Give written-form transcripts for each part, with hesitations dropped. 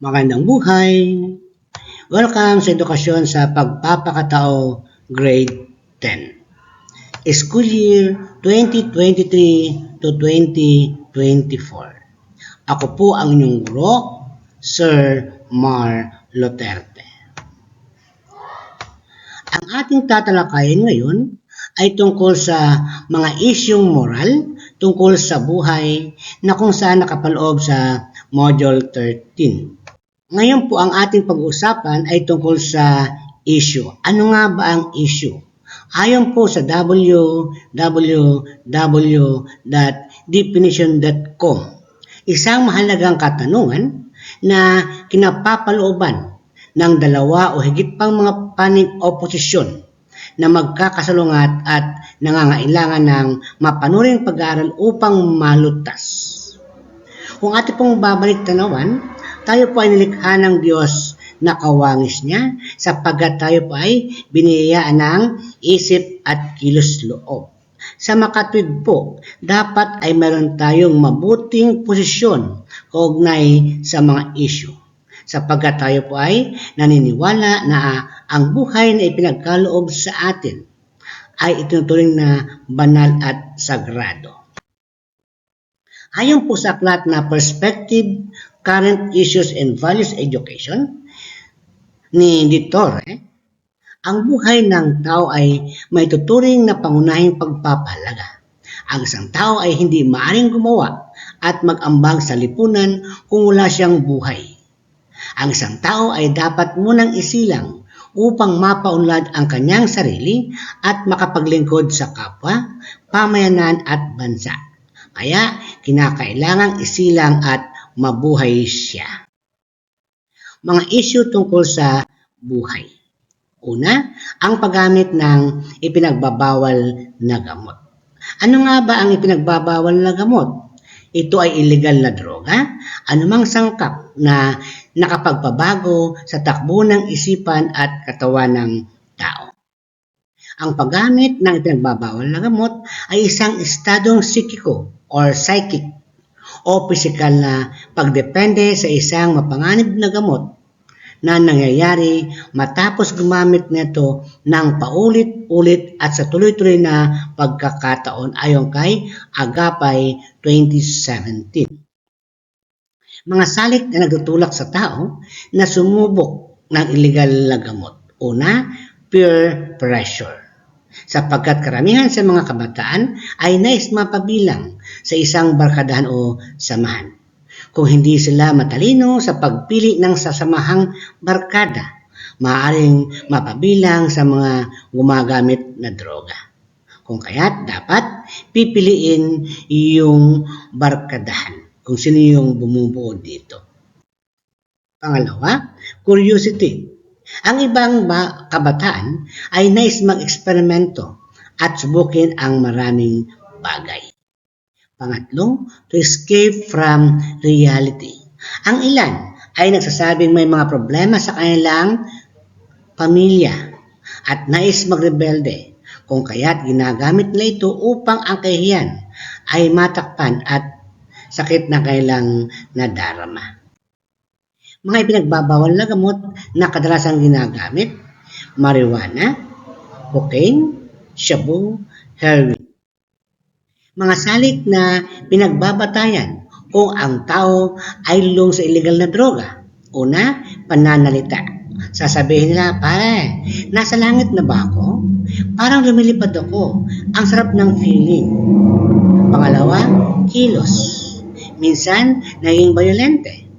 Magandang buhay! Welcome sa edukasyon sa pagpapakatao grade 10. School year 2023 to 2024. Ako po ang inyong guro, Sir Mar Luterte. Ang ating tatalakayin ngayon ay tungkol sa mga isyung moral tungkol sa buhay na kung saan nakapaloob sa Module 13. Ngayon po ang ating pag-uusapan ay tungkol sa issue. Ano nga ba ang issue? Ayon po sa www.definition.com, isang mahalagang katanungan na kinapapalooban ng dalawa o higit pang mga panig o posisyon na magkakasalungat at nangangailangan ng mapanuring pag-aaral upang malutas. Kung ating pong babalik tanawan, tayo po ay nilikha ng Diyos na kawangis niya sapagkat tayo po ay biniyayaan ng isip at kilos loob. Sa makatwid po, dapat ay meron tayong mabuting posisyon kaugnay sa mga issue. Sapagkat tayo po ay naniniwala na ang buhay na ipinagkaloob sa atin ay itinuturing na banal at sagrado. Ayon po sa aklat na Perspective, Current Issues and Values Education ni De Torre, ang buhay ng tao ay may tuturing na pangunahing pagpapahalaga. Ang isang tao ay hindi maaaring gumawa at mag-ambag sa lipunan kung wala siyang buhay. Ang isang tao ay dapat munang isilang upang mapaunlad ang kanyang sarili at makapaglingkod sa kapwa, pamayanan at bansa. Kaya kinakailangang isilang at mabuhay siya. Mga issue tungkol sa buhay. Una, ang paggamit ng ipinagbabawal na gamot. Ano nga ba ang ipinagbabawal na gamot? Ito ay illegal na droga, anumang sangkap na nakapagpabago sa takbo ng isipan at katawan ng tao. Ang paggamit ng ipinagbabawal na gamot ay isang estadong psikiko or psychic o pisikal na pagdepende sa isang mapanganib na gamot na nangyayari matapos gumamit nito ng paulit-ulit at sa tuloy-tuloy na pagkakataon ayon kay Agapay 2017. Mga salik na nagtutulak sa tao na sumubok ng illegal na gamot. Una, peer pressure. Sapagkat karamihan sa mga kabataan ay nais mapabilang sa isang barkadahan o samahan. Kung hindi sila matalino sa pagpili ng sasamahang barkada, maaaring mapabilang sa mga gumagamit na droga. Kung kaya't dapat pipiliin yung barkadahan kung sino yung bumubuo dito. Pangalawa, curiosity. Ang ibang kabataan ay nais mag-eksperimento at subukin ang maraming bagay. Pangatlo, to escape from reality. Ang ilan ay nagsasabing may mga problema sa kanilang pamilya at nais magrebelde, kung kaya't ginagamit nila ito upang ang kahihiyan ay matakpan at sakit na kailang nadarama. Mga ipinagbabawal na gamot na kadalasang ginagamit, marijuana, cocaine, shabu, heroin. Mga salik na pinagbabatayan kung ang tao ay lulong sa illegal na droga. Una, pananalita. Sasabihin nila, pare, nasa langit na ba ako? Parang lumilipad ako. Ang sarap ng feeling. Pangalawa, kilos. Minsan, naging bayolente.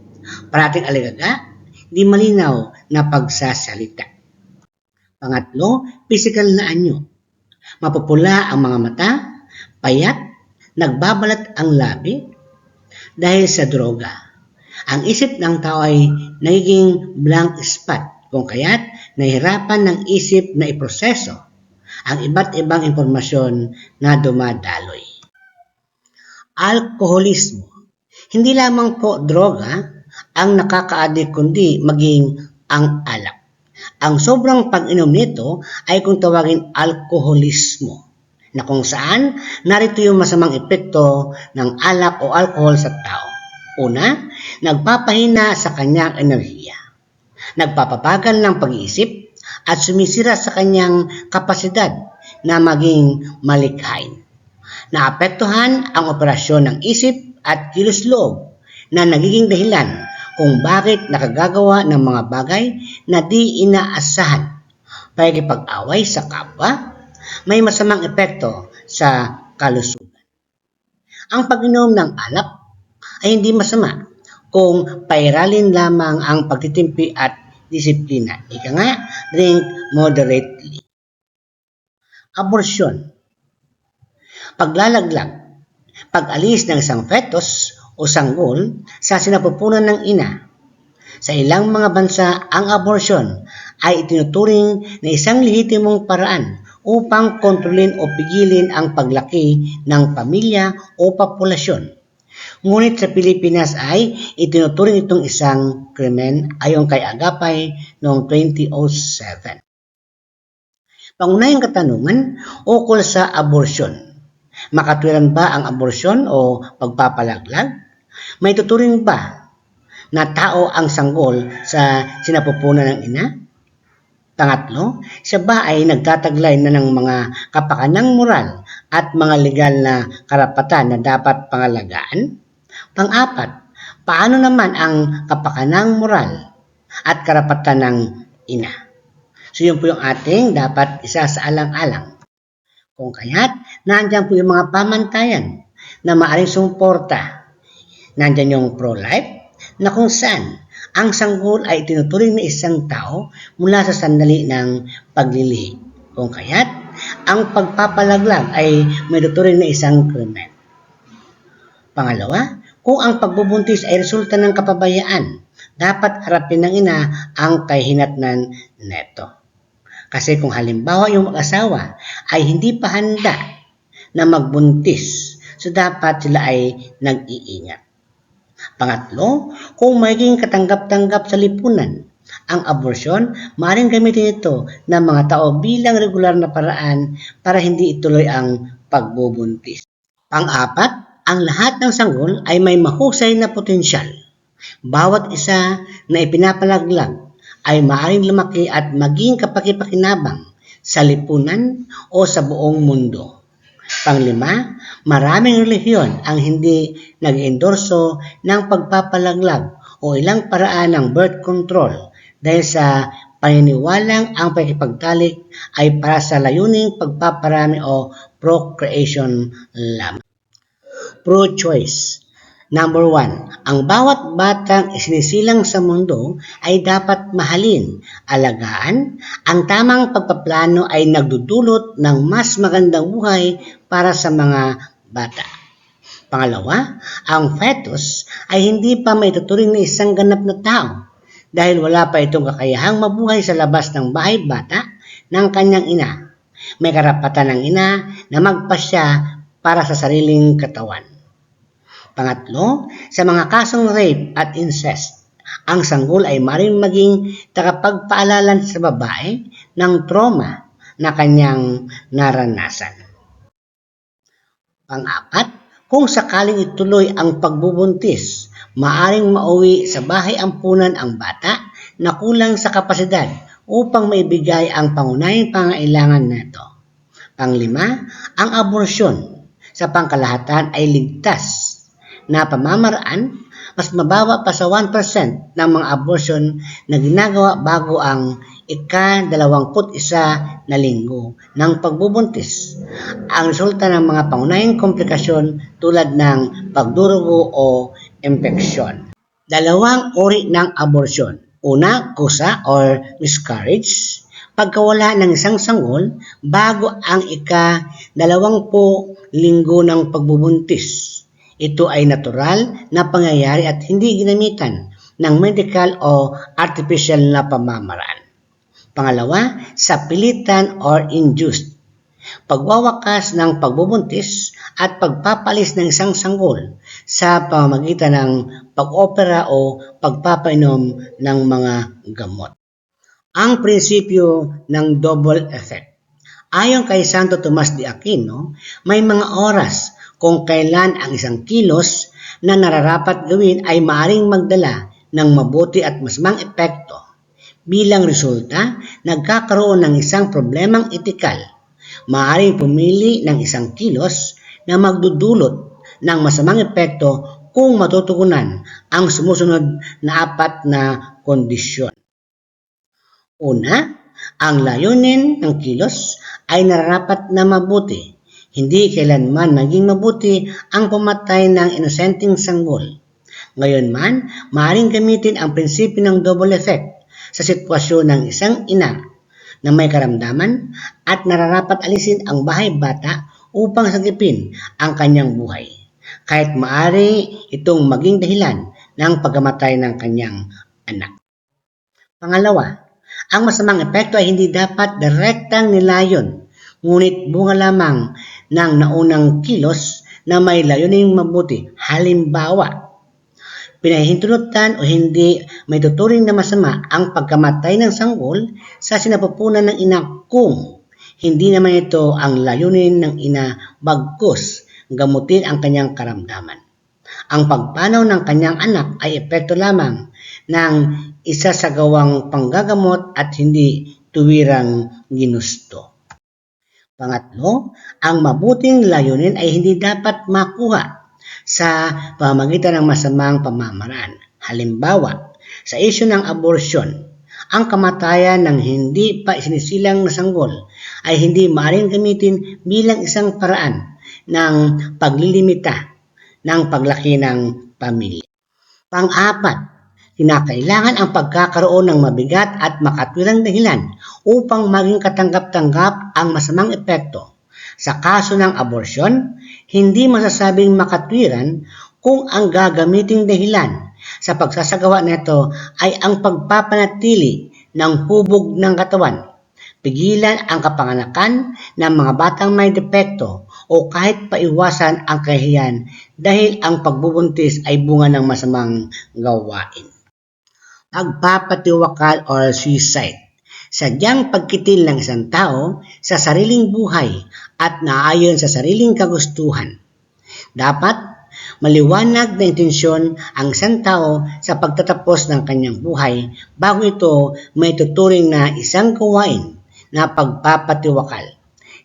Parating aligaga, di malinaw na pagsasalita. Pangatlo, physical na anyo. Mapupula ang mga mata, payat, nagbabalat ang labi dahil sa droga. Ang isip ng tao ay nagiging blank spot, kung kaya't nahihirapan ng isip na iproseso ang iba't ibang impormasyon na dumadaloy. Alkoholismo. Hindi lamang po droga ang nakaka-addict kundi maging ang alak. Ang sobrang pag-inom nito ay kung tawagin alkoholismo, na kung saan narito yung masamang epekto ng alak o alcohol sa tao. Una, nagpapahina sa kanyang enerhiya, nagpapabagal ng pag-iisip at sumisira sa kanyang kapasidad na maging malikhain. Naapektuhan ang operasyon ng isip at kilos-loob na nagiging dahilan kung bakit nakagagawa ng mga bagay na di inaasahan. Pakikipag-away sa kapwa, may masamang epekto sa kalusugan. Ang pag-inom ng alak ay hindi masama kung pairalin lamang ang pagtitimpi at disiplina. Ika nga, drink moderately. Abortion. Paglalaglag, pag-alis ng isang fetus o sanggol sa sinapupunan ng ina. Sa ilang mga bansa, ang abortion ay itinuturing na isang lehitimong paraan upang kontrolin o pigilin ang paglaki ng pamilya o populasyon. Ngunit sa Pilipinas ay itinuturing itong isang krimen ayon kay Agapay noong 2007. Pangunahing katanungan ukol sa abortion. Makatwiran ba ang abortion o pagpapalaglag? May tuturing ba na tao ang sanggol sa sinapupunan ng ina? Pangatlo, siya ba ay nagtataglay na ng mga kapakanang moral at mga legal na karapatan na dapat pangalagaan? Pang-apat, paano naman ang kapakanang moral at karapatan ng ina? So yun po yung ating dapat isasaalang-alang. Kung kaya't, nandiyan po yung mga pamantayan na maaaring sumuporta. Nandiyan yung pro-life na kung saan ang sanggol ay tinuturing na isang tao mula sa sandali ng paglilihi. Kung kaya't, ang pagpapalaglag ay may tuturing na isang krimen. Pangalawa, kung ang pagbubuntis ay resulta ng kapabayaan, dapat harapin ng ina ang kahihinatnan neto. Kasi kung halimbawa yung mag-asawa ay hindi pa handa na magbuntis, so dapat sila ay nag-iingat. Pangatlo, kung magiging katanggap-tanggap sa lipunan, ang abortion, maaaring gamitin ito ng mga tao bilang regular na paraan para hindi ituloy ang pagbubuntis. Pang-apat, ang lahat ng sanggol ay may mahusay na potensyal. Bawat isa na ipinapalaglag ay maaaring lumaki at maging kapakipakinabang sa lipunan o sa buong mundo. Panglima, maraming relihiyon ang hindi nag-endorso ng pagpapalaglag o ilang paraan ng birth control dahil sa paniniwalang ang pakikipagtalik ay para sa layuning pagpaparami o procreation lamang. Pro-choice. Number 1, ang bawat batang isinisilang sa mundo ay dapat mahalin, alagaan. Ang tamang pagpaplano ay nagdudulot ng mas magandang buhay para sa mga bata. Pangalawa, ang fetus ay hindi pa maituturing na isang ganap na tao dahil wala pa itong kakayahang mabuhay sa labas ng bahay bata ng kanyang ina. May karapatan ng ina na magpasya para sa sariling katawan. Pangatlo, sa mga kasong rape at incest, ang sanggol ay maaaring maging tagapagpaalala sa babae ng trauma na kanyang naranasan. Pang-apat, kung sakaling ituloy ang pagbubuntis, maaaring mauwi sa bahay ampunan ang bata na kulang sa kapasidad upang maibigay ang pangunahing pangailangan nito. Panglima, ang abortion sa pangkalahatan ay ligtas na pamamaraan, mas mababa pa sa 1% ng mga abortion na ginagawa bago ang ika-21 na linggo ng pagbubuntis. Ang resulta ng mga pangunahing komplikasyon tulad ng pagdurugo o impeksyon. Dalawang uri ng abortion. Una, kusa or miscarriage. Pagkawala ng isang sanggol bago ang ika-20 linggo ng pagbubuntis. Ito ay natural na pangyayari at hindi ginamitan ng medical o artificial na pamamaraan. Pangalawa, sa pilitan or induced. Pagwawakas ng pagbubuntis at pagpapalis ng isang sanggol sa pamamagitan ng pag-opera o pagpapainom ng mga gamot. Ang prinsipyo ng double effect. Ayon kay Santo Tomas de Aquino, may mga oras kung kailan ang isang kilos na nararapat gawin ay maaring magdala ng mabuti at masamang epekto. Bilang resulta, nagkakaroon ng isang problemang etikal. Maaaring pumili ng isang kilos na magdudulot ng masamang epekto kung matutugunan ang sumusunod na 4 na kondisyon. Una, ang layunin ng kilos ay nararapat na mabuti. Hindi kailanman maging mabuti ang pumatay ng inosenteng sanggol. Ngayon man, maaaring gamitin ang prinsipyo ng double effect sa sitwasyon ng isang ina na may karamdaman at nararapat alisin ang bahay bata upang sagipin ang kanyang buhay, kahit maaari itong maging dahilan ng pagkamatay ng kanyang anak. Pangalawa, ang masamang epekto ay hindi dapat direktang nilayon, ngunit bunga lamang ng naunang kilos na may layuning mabuti. Halimbawa, pinahihintulutan o hindi may tuturing na masama ang pagkamatay ng sanggol sa sinapupunan ng ina kung hindi naman ito ang layunin ng ina bagkus gamutin ang kanyang karamdaman. Ang pagpanaw ng kanyang anak ay epekto lamang ng isa sa gawang panggagamot at hindi tuwirang ginusto. Pangatlo, ang mabuting layunin ay hindi dapat makuha sa pamamagitan ng masamang pamamaraan. Halimbawa, sa isyu ng abortion, ang kamatayan ng hindi pa isinisilang na sanggol ay hindi maaaring gamitin bilang isang paraan ng paglilimita ng paglaki ng pamilya. Pang-apat, kinakailangan ang pagkakaroon ng mabigat at makatwirang dahilan upang maging katanggap-tanggap ang masamang epekto. Sa kaso ng abortion, hindi masasabing makatwiran kung ang gagamiting dahilan sa pagsasagawa nito ay ang pagpapanatili ng hubog ng katawan, pigilan ang kapanganakan ng mga batang may depekto o kahit paiwasan ang kahihiyan dahil ang pagbubuntis ay bunga ng masamang gawain. Pagpapatiwakal or suicide, sadyang pagkitil ng isang tao sa sariling buhay at naayon sa sariling kagustuhan. Dapat maliwanag na intensyon ang isang tao sa pagtatapos ng kanyang buhay bago ito may tuturing na isang gawain na pagpapatiwakal.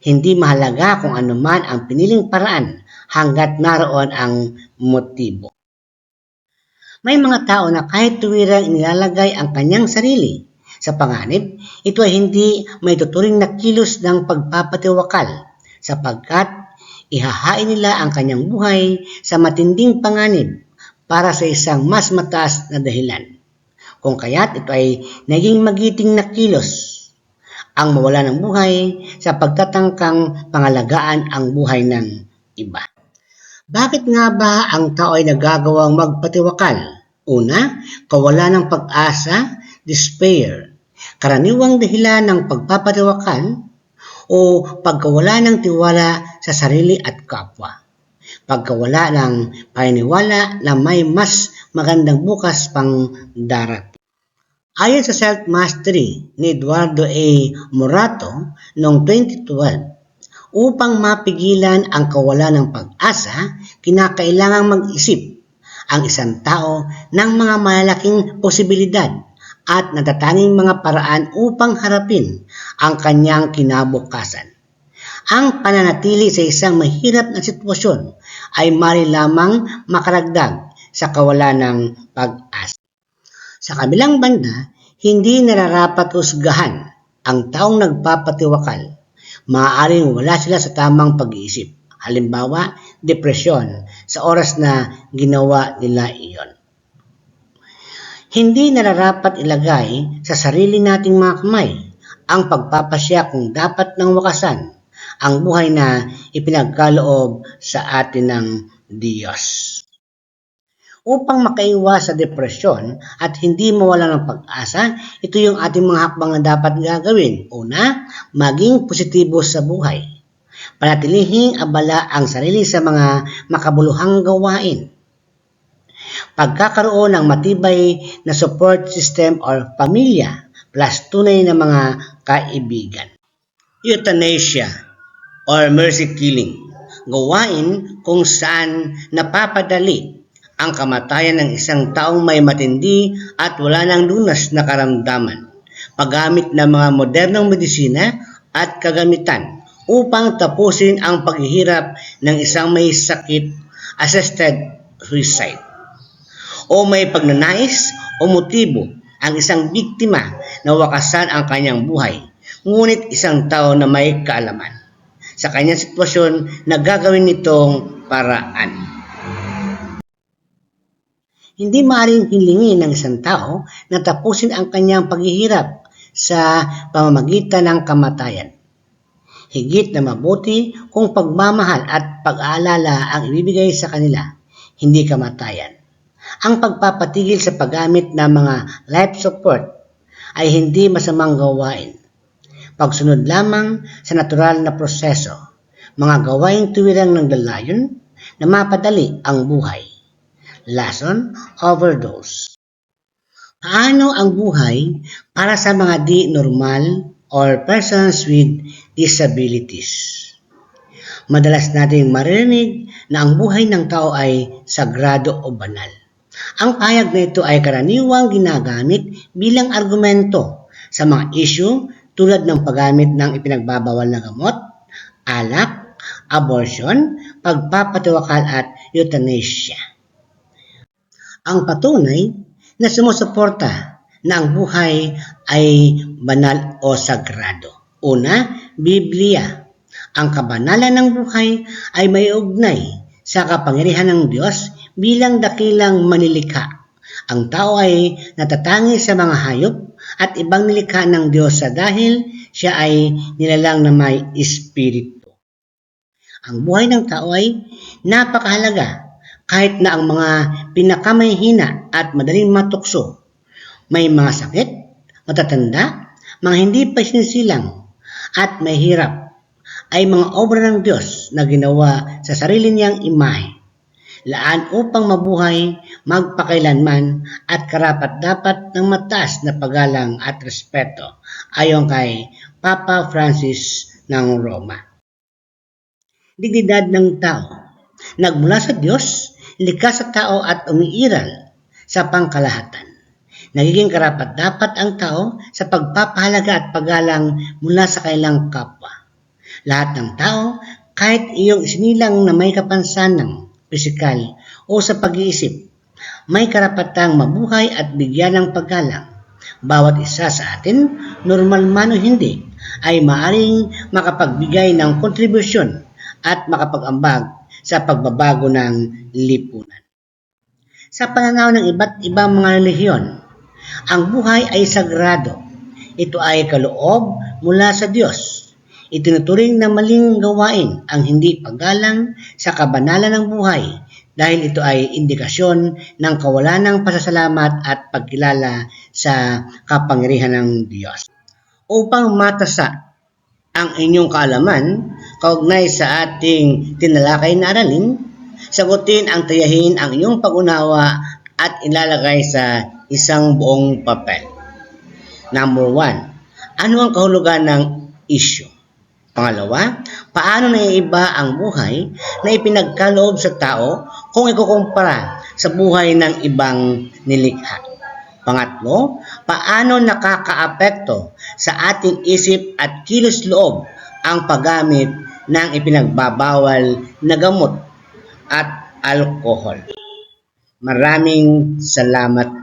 Hindi mahalaga kung ano man ang piniling paraan hanggat naroon ang motibo. May mga tao na kahit tuwirang inilalagay ang kanyang sarili sa panganib, ito ay hindi may tuturing na kilos ng pagpapatiwakal sapagkat ihahain nila ang kanyang buhay sa matinding panganib para sa isang mas mataas na dahilan. Kung kaya't ito ay naging magiting na kilos ang mawala ng buhay sa pagtatangkang pangalagaan ang buhay ng iba. Bakit nga ba ang tao ay nagagawang magpatiwakal? Una, kawalan ng pag-asa, despair. Karaniwang dahilan ng pagpapatiwakal o pagkawala ng tiwala sa sarili at kapwa. Pagkawala ng paniniwala na may mas magandang bukas pang darating. Ayon sa Self-Mastery ni Eduardo A. Morato noong 2012, upang mapigilan ang kawalan ng pag-asa, kinakailangang mag-isip ang isang tao ng mga malalaking posibilidad at natatanging mga paraan upang harapin ang kanyang kinabukasan. Ang pananatili sa isang mahirap na sitwasyon ay mari lamang makaragdag sa kawalan ng pag-asa. Sa kabilang banda, hindi nararapat husgahan ang taong nagpapatiwakal. Maaaring wala sila sa tamang pag-iisip. Halimbawa, depresyon sa oras na ginawa nila iyon. Hindi nararapat ilagay sa sarili nating mga kamay ang pagpapasya kung dapat nang wakasan ang buhay na ipinagkaloob sa atin ng Diyos. Upang makaiwas sa depresyon at hindi mawala ng pag-asa, ito yung ating mga hakbang na dapat gagawin. Una, maging positibo sa buhay. Panatilihing abala ang sarili sa mga makabuluhang gawain. Pagkakaroon ng matibay na support system or pamilya plus tunay na mga kaibigan. Euthanasia or mercy killing. gawain kung saan napapadali ang kamatayan ng isang taong may matindi at wala nang lunas na karamdaman, paggamit ng mga modernong medisina at kagamitan upang tapusin ang paghihirap ng isang may sakit, assisted suicide, o may pagnanais o motibo ang isang biktima na wakasan ang kanyang buhay, ngunit isang tao na may kaalaman sa kanyang sitwasyon na gagawin nitong paraan. Hindi maaaring hilingin ng isang tao na tapusin ang kanyang paghihirap sa pamamagitan ng kamatayan. Higit na mabuti kung pagmamahal at pag-aalala ang ibibigay sa kanila, hindi kamatayan. Ang pagpapatigil sa paggamit ng mga life support ay hindi masamang gawain. Pagsunod lamang sa natural na proseso, mga gawaing tuwirang ng dalayon na mapadali ang buhay. Lesson overdose. Paano ang buhay para sa mga di normal or persons with disabilities? Madalas nating maririnig na ang buhay ng tao ay sagrado o banal. Ang pahayag na ito ay karaniwang ginagamit bilang argumento sa mga issue tulad ng paggamit ng ipinagbabawal na gamot, alak, abortion, pagpapatiwakal at euthanasia. Ang patunay na sumusuporta na ang buhay ay banal o sagrado. Una, Biblia. Ang kabanalan ng buhay ay may ugnay sa kapangyarihan ng Diyos bilang dakilang manilikha. Ang tao ay natatangi sa mga hayop at ibang nilikha ng Diyos dahil siya ay nilalang na may espiritu. Ang buhay ng tao ay napakahalaga kahit na ang mga pinakamayhina at madaling matukso, may mga sakit, matatanda, mga hindi pa sinisilang at mahirap, ay mga obra ng Diyos na ginawa sa sarili niyang imahe, laan upang mabuhay magpakailanman at karapat-dapat ng mataas na paggalang at respeto ayon kay Papa Francis ng Roma. Dignidad ng tao. Nagmula sa Diyos, likha sa tao at umiiral sa pangkalahatan. Nagiging karapat-dapat ang tao sa pagpapahalaga at paggalang mula sa kanilang kapwa. Lahat ng tao, kahit iyong isinilang na may kapansanan, pisikal o sa pag-iisip, may karapatang mabuhay at bigyan ng paggalang. Bawat isa sa atin, normal man o hindi, ay maaring makapagbigay ng kontribusyon at makapag-ambag sa pagbabago ng lipunan. Sa pananaw ng iba't ibang mga relihiyon, ang buhay ay sagrado. Ito ay kaloob mula sa Diyos. Itinuturing na maling gawain ang hindi paggalang sa kabanalan ng buhay dahil ito ay indikasyon ng kawalan ng pasasalamat at pagkilala sa kapangyarihan ng Diyos. Upang matasa ang inyong kaalaman kaugnay sa ating tinalakay na aralin, sagutin ang tayahin ang iyong pag-unawa at ilalagay sa isang buong papel. Number 1. Ano ang kahulugan ng issue? Pangalawa, paano naiiba ang buhay na ipinagkaloob sa tao kung ikukumpara sa buhay ng ibang nilikha? Pangatlo, paano nakakaapekto sa ating isip at kilos-loob ang paggamit ng ipinagbabawal na gamot at alkohol? Maraming salamat